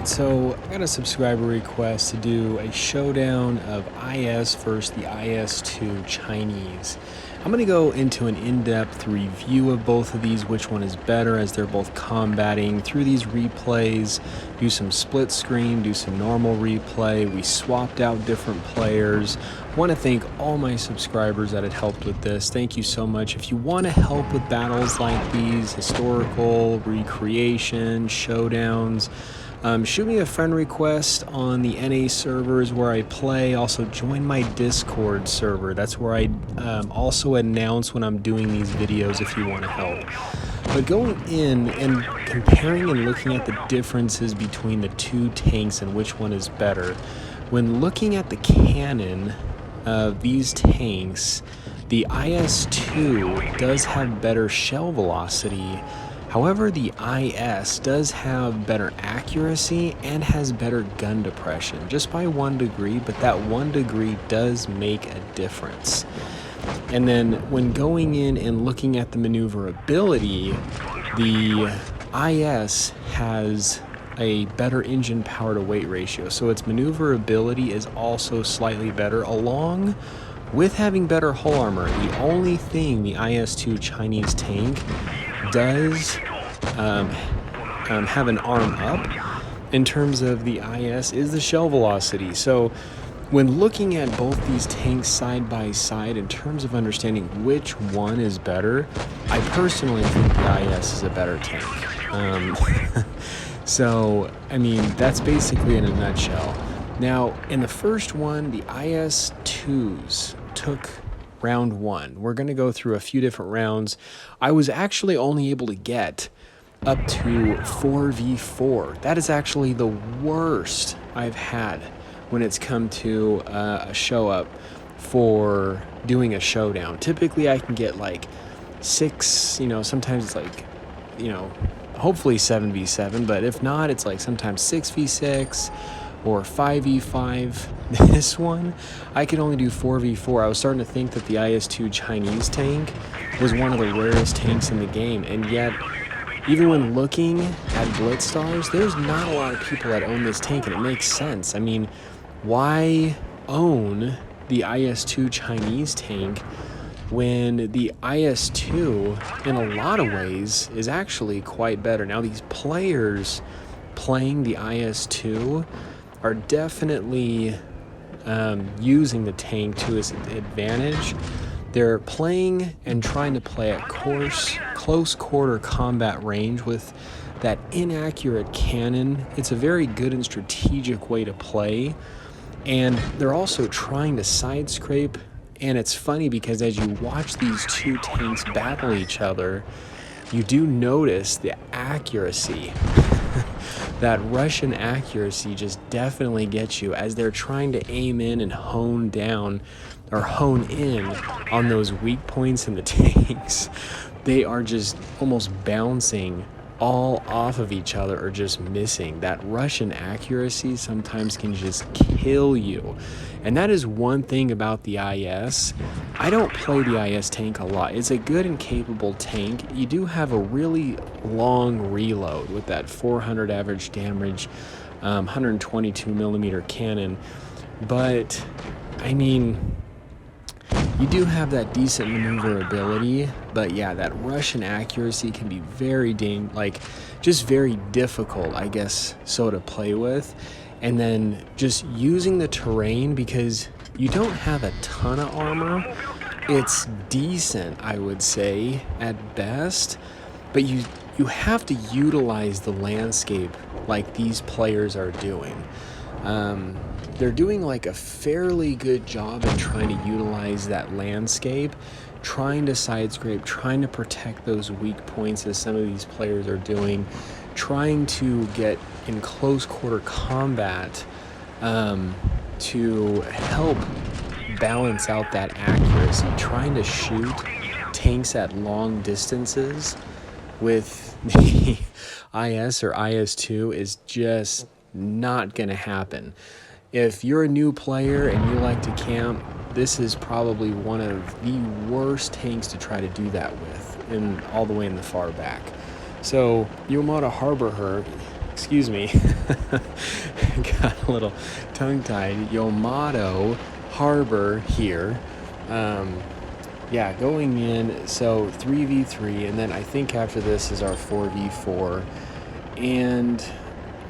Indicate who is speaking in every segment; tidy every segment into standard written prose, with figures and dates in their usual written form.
Speaker 1: So I got a subscriber request to do a showdown of IS versus the IS-2 Chinese. I'm going to go into an in-depth review of both of these, which one is better, as they're both combating through these replays, do some split screen, do some normal replay. We swapped out different players. I want to thank all my subscribers that had helped with this. Thank you so much. If you want to help with battles like these, historical, recreation, showdowns, shoot me a friend request on the NA servers where I play. Also join my Discord server. That's where I also announce when I'm doing these videos if you want to help. But going in and comparing and looking at the differences between the two tanks and which one is better, when looking at the cannon of these tanks, the IS-2 does have better shell velocity. However, the IS does have better accuracy and has better gun depression, just by 1 degree, but that 1 degree does make a difference. And then when going in and looking at the maneuverability, the IS has a better engine power to weight ratio, so its maneuverability is also slightly better, along with having better hull armor. The only thing the IS-2 Chinese tank does have an arm up in terms of the IS is the shell velocity. So when looking at both these tanks side by side in terms of understanding which one is better, I personally think the IS is a better tank. So I mean, that's basically in a nutshell. Now in the first one, the IS-2s took round 1. We're going to go through a few different rounds. I was actually only able to get up to 4v4. That is actually the worst I've had when it's come to a show up for doing a showdown. Typically I can get like 6, sometimes it's like, hopefully 7v7, but if not, it's like sometimes 6v6 or 5v5. This one, I could only do 4v4. I was starting to think that the IS-2 Chinese tank was one of the rarest tanks in the game, and yet, even when looking at BLITZ stars, there's not a lot of people that own this tank, and it makes sense. I mean, why own the IS-2 Chinese tank when the IS-2, in a lot of ways, is actually quite better? Now, these players playing the IS-2 are definitely using the tank to its advantage. They're playing and trying to play at close quarter combat range with that inaccurate cannon. It's a very good and strategic way to play, and they're also trying to side scrape. And it's funny because as you watch these two tanks battle each other, you do notice the accuracy. That Russian accuracy just definitely gets you as they're trying to aim in and hone down or hone in on those weak points in the tanks. They are just almost bouncing all off of each other or just missing. That Russian accuracy sometimes can just kill you. And that is one thing about the IS. I don't play the IS tank a lot. It's a good and capable tank. You do have a really long reload with that 400 average damage, 122 millimeter cannon. But I mean, you do have that decent maneuverability, but yeah, that Russian accuracy can be very just very difficult, I guess, so to play with. And then just using the terrain, because you don't have a ton of armor. It's decent, I would say, at best, but you have to utilize the landscape like these players are doing. They're doing like a fairly good job in trying to utilize that landscape, trying to side scrape, trying to protect those weak points as some of these players are doing, trying to get in close quarter combat to help balance out that accuracy. Trying to shoot tanks at long distances with the IS or IS-2 is just not going to happen. If you're a new player and you like to camp, this is probably one of the worst tanks to try to do that with, all the way in the far back. So Yamada Harbor excuse me, got a little tongue-tied. Yamato Harbor here. Yeah, going in, so 3v3, and then I think after this is our 4v4. And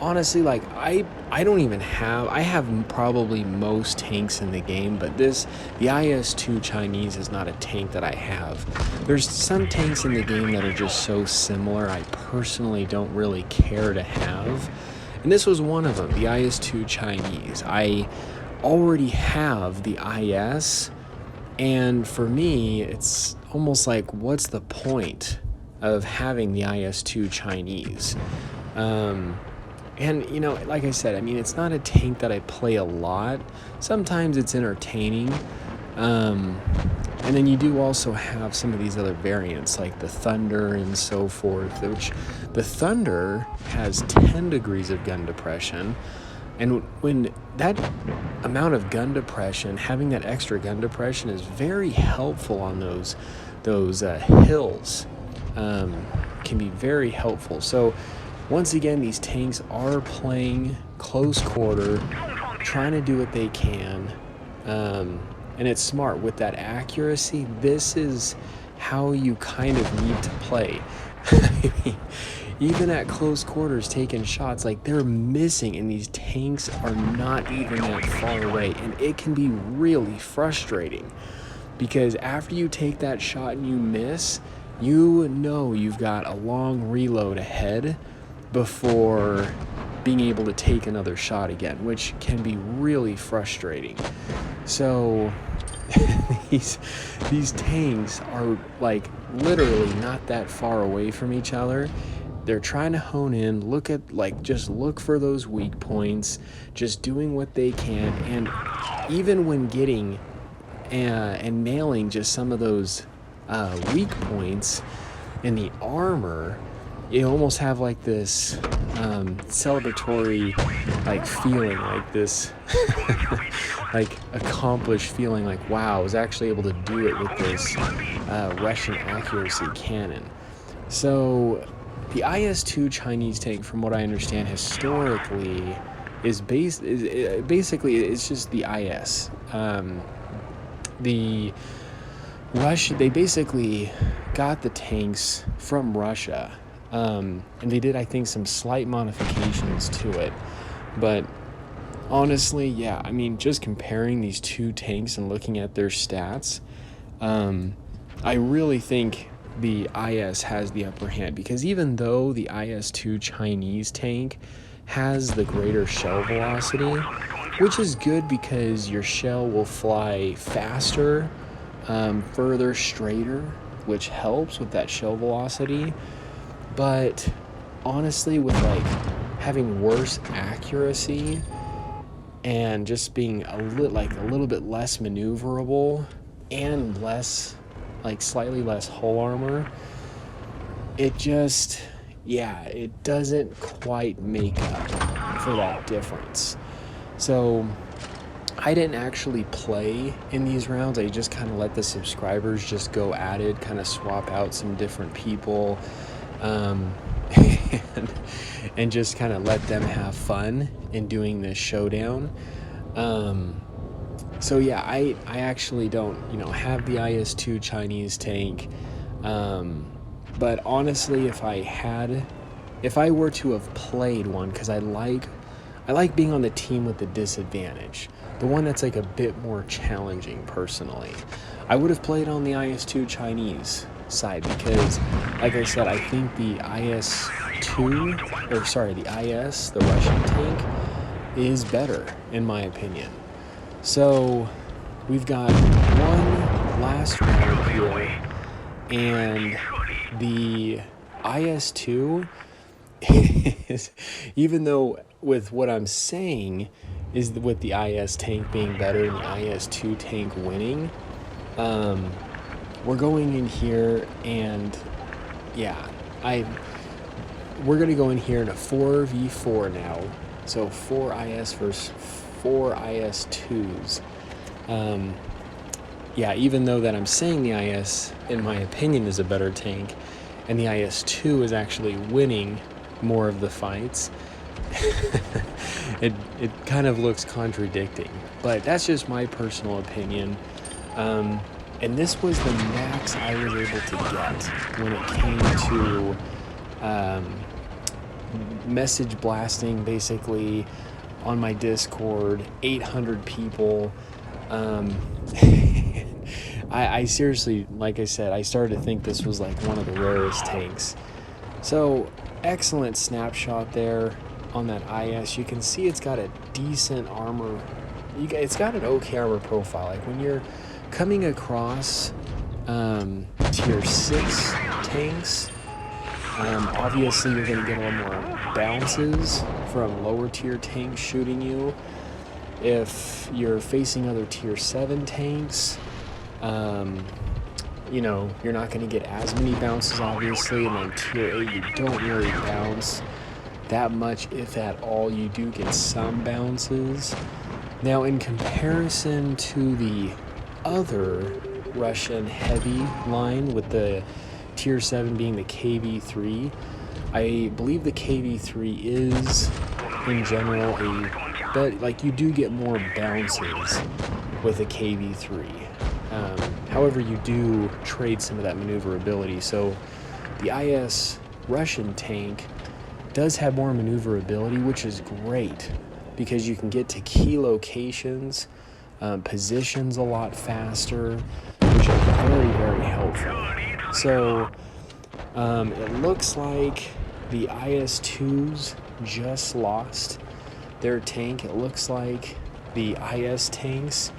Speaker 1: honestly, like, I don't even have, I have probably most tanks in the game, but the IS-2 Chinese is not a tank that I have. There's some tanks in the game that are just so similar, I personally don't really care to have. And this was one of them, the IS-2 Chinese. I already have the IS, and for me, it's almost like, what's the point of having the IS-2 Chinese? And, you know, like I said, I mean, it's not a tank that I play a lot. Sometimes it's entertaining. And then you do also have some of these other variants, like the Thunder and so forth, which the Thunder has 10 degrees of gun depression. And when that amount of gun depression, having that extra gun depression is very helpful on those hills. Can be very helpful. So once again, these tanks are playing close quarter, trying to do what they can. And it's smart with that accuracy. This is how you kind of need to play. I mean, even at close quarters, taking shots, like, they're missing, and these tanks are not even that far away, and it can be really frustrating because after you take that shot and you miss, you know you've got a long reload ahead before being able to take another shot again, which can be really frustrating. So these tanks are, like, literally not that far away from each other. They're trying to hone in, just look for those weak points, just doing what they can. And even when getting and nailing just some of those weak points in the armor, you almost have like this celebratory like feeling, like this like accomplished feeling, like, wow, I was actually able to do it with this Russian accuracy cannon. So the IS-2 Chinese tank, from what I understand historically, basically it's just the IS. The Russia, they basically got the tanks from Russia, and they did, I think, some slight modifications to it. But honestly, yeah, I mean, just comparing these two tanks and looking at their stats, I really think the IS has the upper hand, because even though the IS-2 Chinese tank has the greater shell velocity, which is good because your shell will fly faster, further, straighter, which helps with that shell velocity. But honestly, with like having worse accuracy and just being a little bit less maneuverable and less, like, slightly less hull armor, it just, yeah, it doesn't quite make up for that difference. So I didn't actually play in these rounds. I just kind of let the subscribers just go at it, kind of swap out some different people, and just kind of let them have fun in doing this showdown. So yeah, I actually don't, have the IS-2 Chinese tank. But honestly, if I were to have played one, because I like being on the team with the disadvantage, the one that's like a bit more challenging personally, I would have played on the IS-2 Chinese side, because like I said, I think the the Russian tank is better in my opinion. So we've got one last round here, and the IS-2 is, even though with what I'm saying is with the IS tank being better and the IS-2 tank winning, we're going in here and yeah, we're going to go in here in a 4v4 now. So 4 IS versus 4 IS-2s. Yeah, even though that I'm saying the IS, in my opinion, is a better tank, and the IS-2 is actually winning more of the fights, it kind of looks contradicting, but that's just my personal opinion. And this was the max I was able to get when it came to message blasting, basically on my Discord, 800 people. I seriously, like I said, I started to think this was like one of the rarest tanks. So excellent snapshot there on that IS. You can see it's got a decent armor. It's got an okay armor profile. Like when you're coming across tier 6 tanks, obviously you're going to get a little more bounces from lower tier tanks shooting you. If you're facing other tier 7 tanks, you know, you're not going to get as many bounces, obviously. And then tier 8, you don't really bounce that much, if at all. You do get some bounces. Now, in comparison to the other Russian heavy line, with the tier 7 being the KV3, I believe the KV3 is, in general, but like you do get more bounces with a KV3. However, you do trade some of that maneuverability. So the IS Russian tank does have more maneuverability, which is great because you can get to key locations, positions a lot faster, which is very, very helpful. So it looks like the IS-2s just lost their tank. It looks like the IS tanks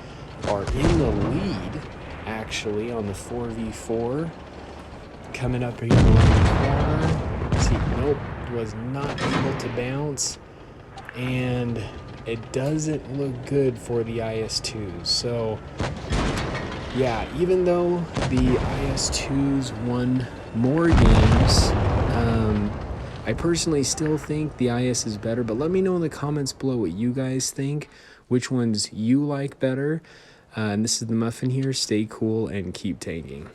Speaker 1: are in the lead, actually, on the 4v4. Coming up here around the corner. See, nope, was not able to bounce. And it doesn't look good for the IS-2s. So, yeah, even though the IS-2s won more games, I personally still think the IS is better, but let me know in the comments below what you guys think, which ones you like better. And this is the Muffin here. Stay cool and keep tanking.